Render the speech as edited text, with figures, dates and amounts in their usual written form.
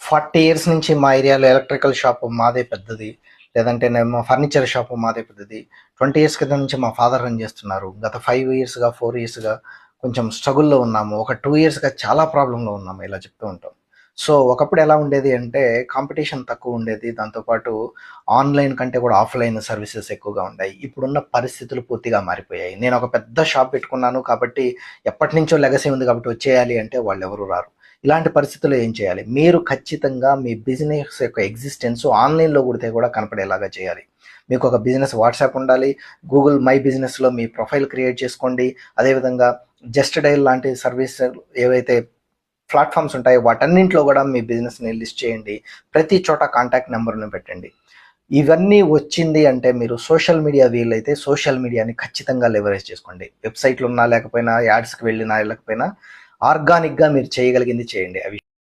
40 years నుంచి మా ఏరియాలో ఎలక్ట్రికల్ షాప్ మాదే పెద్దది. లేదంటేనేమో ఫర్నిచర్ షాపు మాదే పెద్దది. 20 ఇయర్స్ క్రితం నుంచి మా ఫాదర్ రన్ చేస్తున్నారు. గత 5 ఇయర్స్‌గా, 4 ఇయర్స్‌గా కొంచెం స్ట్రగుల్‌లో ఉన్నాము. ఒక 2 ఇయర్స్‌గా చాలా ప్రాబ్లమ్‌లో ఉన్నాము ఇలా చెప్తూ ఉంటాం. సో, ఒకప్పుడు ఎలా ఉండేది అంటే కాంపిటీషన్ తక్కువుండేది. దాంతో పాటు ఆన్‌లైన్ కంటే కూడా ఆఫ్‌లైన్ సర్వీసెస్ ఎక్కువగా ఉండాయి. ఇప్పుడున్న పరిస్థితులు పూర్తిగా మారిపోయాయి. నేను ఒక పెద్ద షాప్ పెట్టుకున్నాను కాబట్టి ఎప్పటినుంచో లెగసీ ఉంది కాబట్టి వచ్చేయాలి అంటే వాళ్ళెవరు రారు. ఇలాంటి పరిస్థితుల్లో ఏం చేయాలి? మీరు ఖచ్చితంగా మీ బిజినెస్ యొక్క ఎగ్జిస్టెన్స్ ఆన్‌లైన్‌లో కూడా కనపడేలాగా చేయాలి. మీకు ఒక బిజినెస్ వాట్సాప్ ఉండాలి. గూగుల్ మై బిజినెస్‌లో మీ ప్రొఫైల్ క్రియేట్ చేసుకోండి. అదేవిధంగా జస్ట్ డయల్ లాంటి సర్వీస్ ఏవైతే ప్లాట్‌ఫార్మ్స్ ఉంటాయో వాటన్నింటిలో కూడా మీ బిజినెస్‌ని లిస్ట్ చేయండి. ప్రతి చోట కాంటాక్ట్ నంబర్‌ని పెట్టండి. ఇవన్నీ వచ్చింది అంటే మీరు సోషల్ మీడియా వీలైతే సోషల్ మీడియాని ఖచ్చితంగా లెవరేజ్ చేసుకోండి. వెబ్‌సైట్‌లున్నా లేకపోయినా, యాడ్స్‌కి వెళ్ళినా వెళ్ళకపోయినా ఆర్గానిక్‌గా మీరు చేయగలిగింది చేయండి. అవి